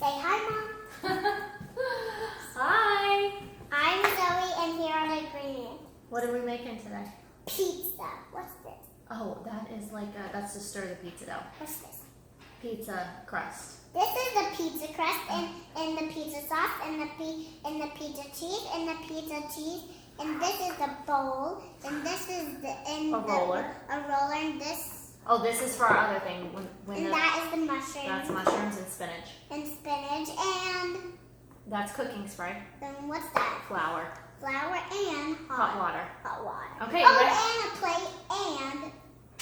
Say hi, Mom. Hi. I'm Zoe, and here are the ingredients. What are we making today? Pizza. What's this? Oh, that is like that's to stir the pizza dough. What's this? Pizza crust. This is the pizza crust and the pizza sauce and the pizza cheese and the pizza cheese. And this is the bowl. And this is A roller. A roller. And this. Oh, this is for our other thing. And that is the mushrooms. That's mushrooms and spinach. And spinach and. That's cooking spray. Then what's that? Flour. Flour and Hot water. Hot water. Okay. Oh, and a plate and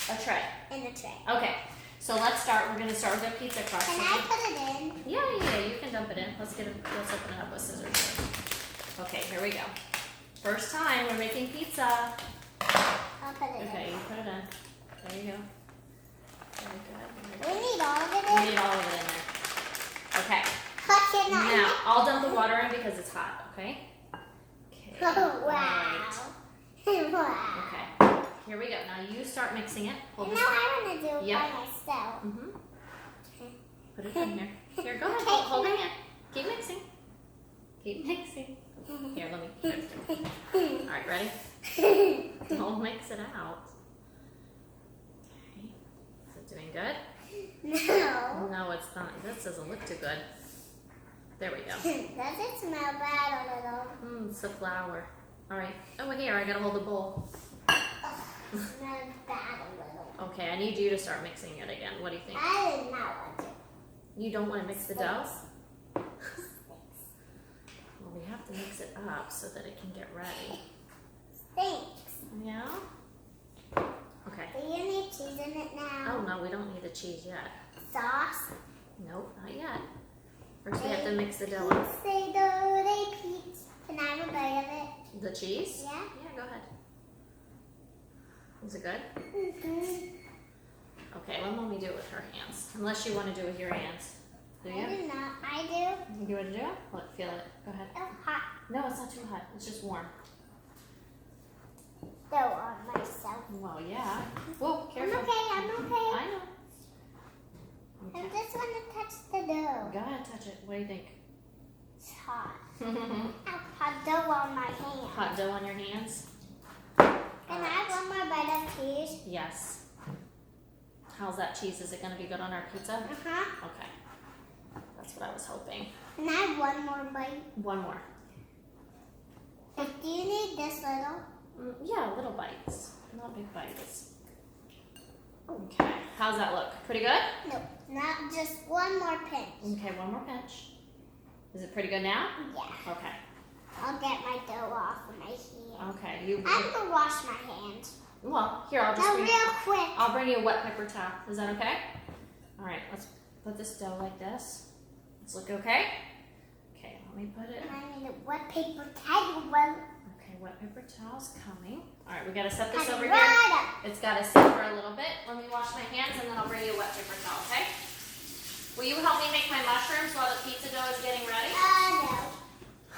a tray. And a tray. Okay. So let's start. We're gonna start with our pizza crust. Can I put it in? Yeah. You can dump it in. Let's open it up with scissors. Okay. Here we go. First time we're making pizza. I'll put it in. Okay. You put it in. There you go. Very good. We need all of it in? We need all of it in there. Okay. Now, I'll dump the water in because it's hot, okay? Okay. Oh, wow. Right. Wow. Okay. Here we go. Now you start mixing it. Now I want to do it Yep. by myself. Mm-hmm. Put it in here. Here, go ahead. Hold it in. Keep mixing. Keep mixing. Here, let me. All right, ready? Don't mix it out. Okay. Is it doing good? No. No, it's not. This doesn't look too good. There we go. Does it smell bad a little? It's the flour. All right. Oh, here, I gotta hold the bowl. It smells bad a little. Okay, I need you to start mixing it again. What do you think? I did not want to. You don't want to mix the dough? Well, we have to mix it up so that it can get ready. Thanks. Yeah? Okay. Do you need cheese in it now? Oh, no, we don't need the cheese yet. Sauce? Nope, not yet. First, we have to mix the dough up. Say the pizza. Can I have a bite of it? The cheese? Yeah. Yeah, go ahead. Is it good? Mm-hmm. Okay, let Mommy do it with her hands. Unless you want to do it with your hands. Do you? I do not. I do. You want to do it? Look, feel it. Go ahead. It's hot. No, it's not too hot. It's just warm. Though on myself. Well, yeah. Whoa, I'm careful. okay. I'm okay. I know. I Okay. just want to touch the dough. Go ahead, touch it. What do you think? It's hot. I have hot dough on my hand. Hot dough on your hands? Can I have one more bite of cheese? Yes. How's that cheese? Is it going to be good on our pizza? Uh-huh. Okay. That's what I was hoping. Can I have one more bite? One more. Do you need this little? Yeah, little bites. Not big bites. Okay. How's that look? Pretty good? No, not just one more pinch. Okay, one more pinch. Is it pretty good now? Yeah. Okay. I'll get my dough off of my hand. Okay. I'm gonna wash my hands. Well, here, I'll just Now bring real quick. I'll bring you a wet paper towel. Is that okay? All right, let's put this dough like this. Let's look okay? Okay, let me put it. I need a wet paper towel. Okay, wet paper towel's coming. All right, we gotta set this Coming over here. right up. It's gotta sit for a little bit. Let me wash my hands and then I'll bring you a wet paper towel, okay? Will you help me make my mushrooms while the pizza dough is getting ready? No.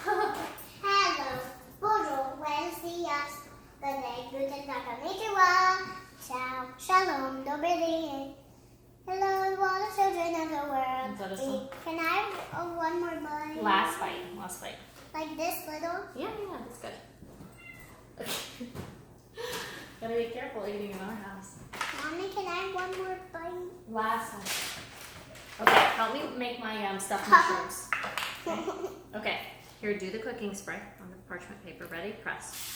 Hello. Bonjour. Buenos dias. Good day. Guten Tag. Konnichiwa. Ciao. Shalom. Dobry dzień. Hello, all the children of the world. Is that a song? Can I have one more bite? Last bite. Last bite. Like this little? Yeah, that's good. Gotta be careful eating in our house. Mommy, can I have one more bite? Last one. Okay, help me make my stuffed mushrooms. Okay. Okay, here, do the cooking spray on the parchment paper. Ready? Press.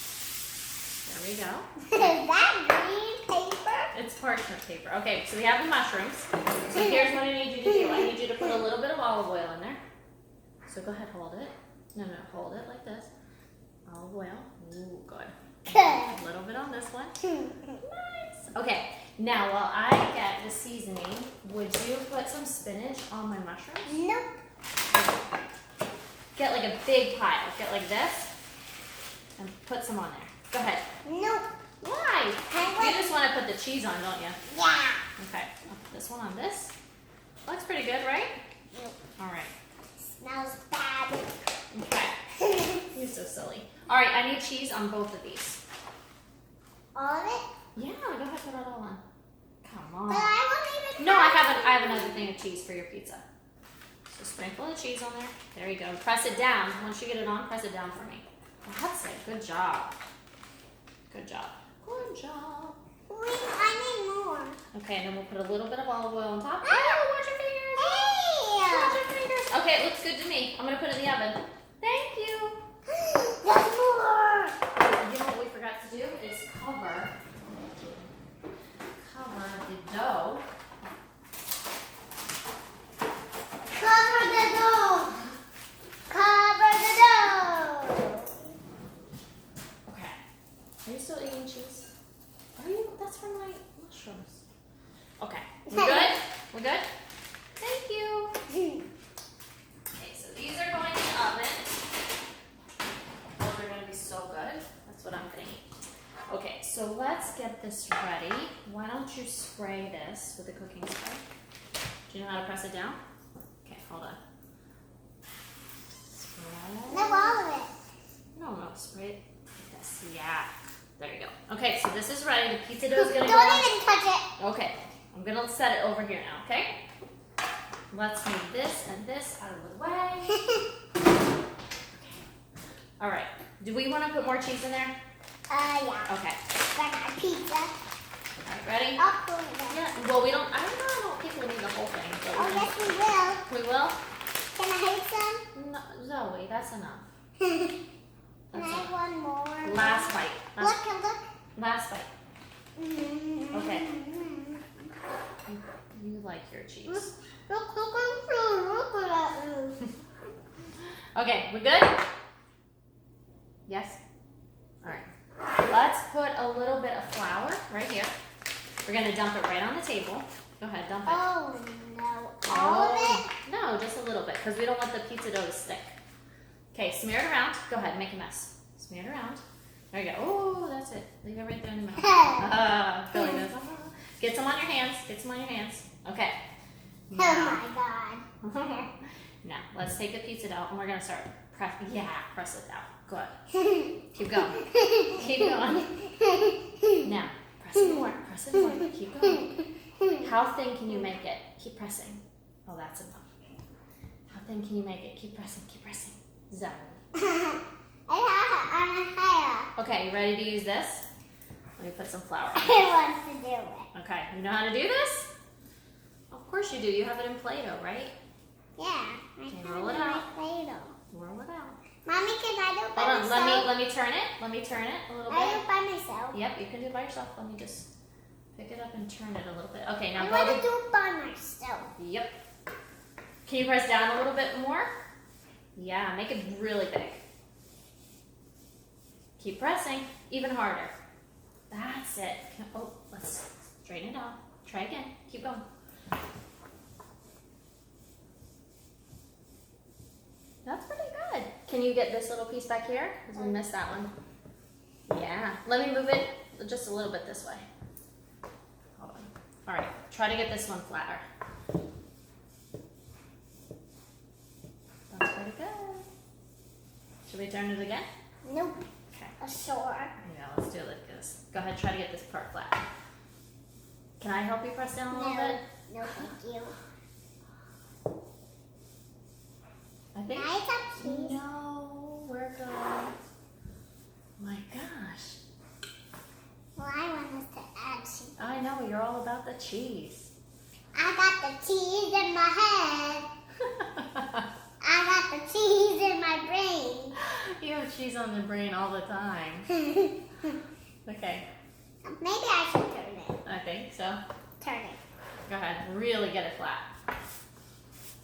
There we go. Is that green paper? It's parchment paper. Okay, so we have the mushrooms. So here's what I need you to do. I need you to put a little bit of olive oil in there. So go ahead, hold it. No, hold it like this. Olive oil. Ooh, good. Good. A little bit on this one. Nice. Okay, now while I get the seasoning, would you put some spinach on my mushrooms? Nope. Get like a big pile. Get like this and put some on there. Go ahead. Nope. Why? You just want to put the cheese on, don't you? Yeah. Okay, I'll put this one on this. Looks pretty good, right? Nope. All right. Smells bad. Okay. You're so silly. All right, I need cheese on both of these. All of it? Yeah, go ahead, put it all on. Come on. But I won't even No, I have another thing of cheese for your pizza. So Sprinkle the cheese on there. There you go. Press it down. Once you get it on, press it down for me. That's it. Good job. Good job. Good job. Wait, I need more. Okay, and then we'll put a little bit of olive oil on top. Ah! Oh, watch your fingers. Hey! Watch your fingers. Okay, it looks good to me. I'm going to put it in the oven. Thank you. There's more. You know what we forgot to do is cover the dough. Cover the dough. Cover the dough. Okay. Are you still eating cheese? Are you? That's from my mushrooms. Okay. We good? We good? Thank you. Okay, so these are going in the oven. Those are going to be so good. That's what I'm going to eat. Okay, so let's get this ready. Why don't you spray this with a cooking spray? Do you know how to press it down? Okay, hold on. Spray. No, all of it. No, spray it like this. Yeah. There you go. Okay, so this is ready. The pizza dough is going to go Don't on. even touch it. Okay, I'm going to set it over here now, okay? Let's move this and this out of the way. Okay. All right. Do we want to put more cheese in there? Yeah. Okay. Got my pizza. All right, ready? I'll put it in. Yeah. Well, we don't. I don't think we need the whole thing. But Oh, yes, we will. we will. Can I have some? No, Zoe, that's enough. Can That's I have enough. one more? Last bite. Look. Last bite. Mm-hmm. Okay. You like your cheese. Look at that. Okay, we good? Yes? All right. Let's put a little bit of flour right here. We're going to dump it right on the table. Go ahead, dump it. Oh, no. All of it? No, just a little bit because we don't want the pizza dough to stick. Okay, smear it around. Go ahead, make a mess. Smear it around. There you go. Oh, that's it. Leave it right there in the middle. Billy goes, get some on your hands. Get some on your hands. Okay. Oh, my God. Now, let's take the pizza dough and we're going to start press it out. Good. Keep going. Keep going. Now, press it more. Press it more. Keep going. How thin can you make it? Keep pressing. Oh, that's enough. How thin can you make it? Keep pressing. Keep pressing. Zoe. Okay, you ready to use this? Let me put some flour. I want to do it. Okay, you know how to do this? Of course you do. You have it in Play-Doh, right? Yeah. Okay, roll it out. Play-Doh. Roll it out. Mommy, can I do it by Hold on, myself? let me turn it. Let me turn it a little I do bit. it by myself. Yep, you can do it by yourself. Let me just pick it up and turn it a little bit. Okay, now I go want to... to do it by myself. Yep. Can you press down a little bit more? Yeah, make it really big. Keep pressing, even harder. That's it. Oh, let's straighten it out. Try again. Keep going. That's pretty good. Can you get this little piece back here? Because we missed that one. Yeah. Let me move it just a little bit this way. Hold on. All right. Try to get this one flatter. That's pretty good. Should we turn it again? Nope. Okay. Sure. Yeah, let's do it like this. Go ahead, try to get this part flat. Can I help you press down a little bit? No, thank you. I think. Can I have cheese? No, we're good. My gosh. Well, I want us to add cheese. I know, you're all about the cheese. I got the cheese in my head. I got the cheese in my brain. You have cheese on the brain all the time. Okay. Maybe I should turn it. I think so. Turn it. Go ahead, really get it flat.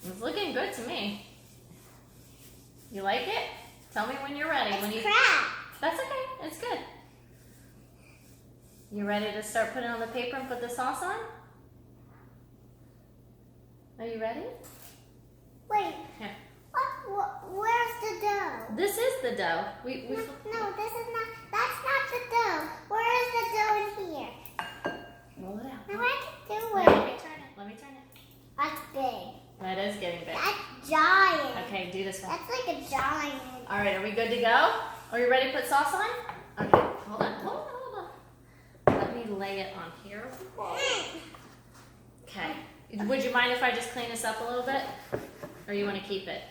It's looking good to me. You like it? Tell me when you're ready. It's crap. That's okay. It's good. You ready to start putting on the paper and put the sauce on? Are you ready? Wait. Here. Where's the dough? This is the dough. No, this is not. That's not the dough. Where is the dough in here? Roll it out. No, I can do Let it. me turn it. Let me turn it. That's big. That is getting big. That's giant. Okay, do this one. That's like a giant. All right, are we good to go? Are you ready to put sauce on? Okay, hold on. Hold on. Let me lay it on here. Okay. Would you mind if I just clean this up a little bit? Are Or you want to keep it?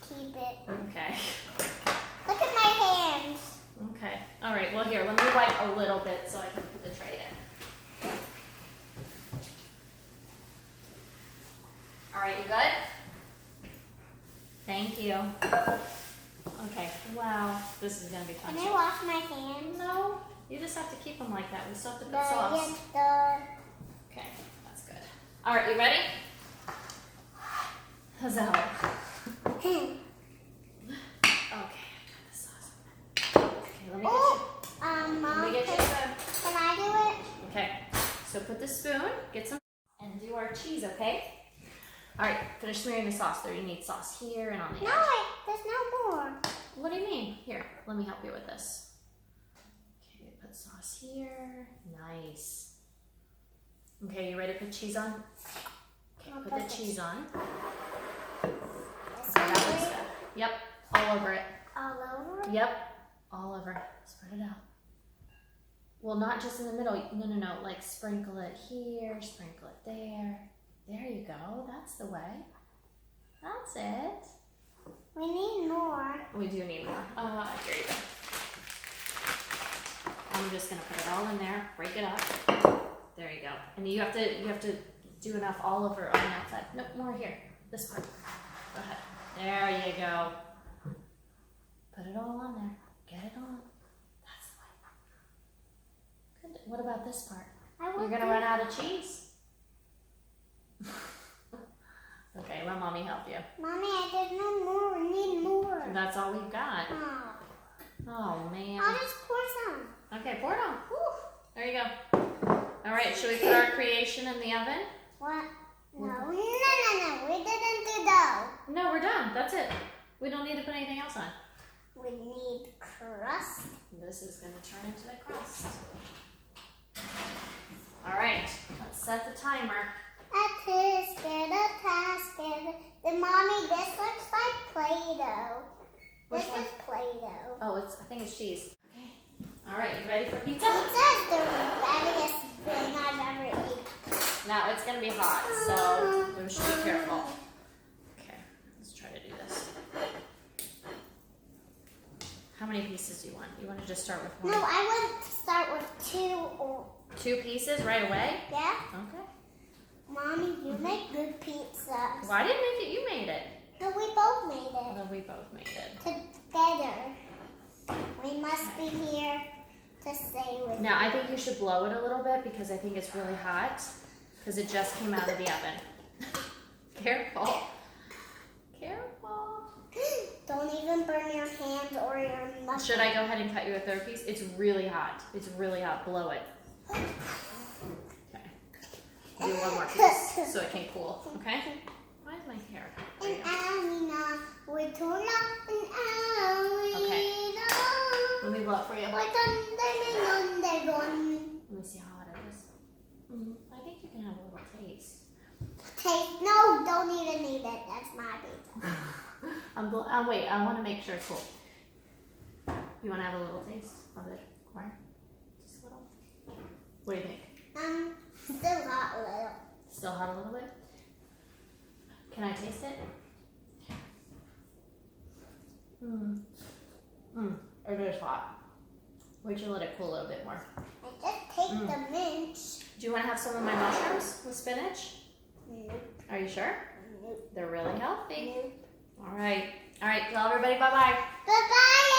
Keep it. Okay. Look at my hands. Okay. All right. Well, here, let me wipe a little bit so I can put the tray in. All right, you good? Thank you. Okay. Wow. This is going to be fun. Can I wash my hands? No. You just have to keep them like that. We still have to put The sauce. Okay. That's good. All right. You ready? How's that look? Okay. I got the sauce. Okay. Let me get you. Mom, Let me get you a spoon. can I do it? Okay, so put the spoon, get some, and do our cheese, okay? All right, finish smearing the sauce there. You need sauce here and on the edge. No, there's no more. What do you mean? Here, let me help you with this. Okay, put sauce here. Nice. Okay, you ready to put cheese on? Okay, I'll put put the this. cheese on. This Okay, that one, looks good. Yep, all over it. all over? Yep, all over. Spread it out. Well, not just in the middle. No. Like sprinkle it here, sprinkle it there. There you go. That's the way. That's it. We need more. We do need more. Here you go. I'm just gonna put it all in there. Break it up. There you go. And you have to do enough all over on the outside. No, more here. This part. Go ahead. There you go. Put it all on there. Get it on. That's the way. Good. What about this part? You're gonna run out of cheese. Okay, let mommy help you. Mommy, there's no more. We need more. That's all we've got. Oh. Oh man. I'll just pour some. Okay, pour it on. Whew. There you go. All right, should we put our creation in the oven? What? No. We didn't do dough. No, we're done. That's it. We don't need to put anything else on. We need crust. This is going to turn into the crust. All right, let's set the timer. A tisket, a tasket. Then mommy, this looks like Play-Doh. Which This one? is Play-Doh. Oh, I think it's cheese. Okay. All right, you ready for pizza? Pizza is the readiest thing I've ever eaten. Now it's going to be hot, so we should be careful. Okay, let's try to do this. How many pieces do you want? You want to just start with one? No, I would start with 2 or... 2 pieces right away? Yeah? Okay. Mommy, you make good pizza. Well, I didn't make it. You made it. No, we both made it. No, we both made it. Together. We must be here to stay with Now, I think you should blow it a little bit because I think it's really hot because it just came out of the oven. Careful. Careful. Don't even burn your hands or your muscles. Should I go ahead and cut you a 3rd piece? It's really hot. It's really hot. Blow it. Okay. Do one more piece so it can cool. Okay? Why is my hair? There you go. Okay. Let me blow it for you. Let me see how hot it is. I think you can have a little taste. No, don't even need it. That's my pizza. Wait, I want to make sure it's cool. You want to have a little taste of it? Or just a little? What do you think? Still hot a little. Still hot a little bit? Can I taste it? It is hot. Wait till let it cool a little bit more. I just take the mince. Do you want to have some of my mushrooms with spinach? Nope. Are you sure? Nope. They're really healthy. Nope. All right. All right. Tell everybody bye-bye. Bye-bye,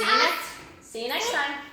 everyone. See you next time.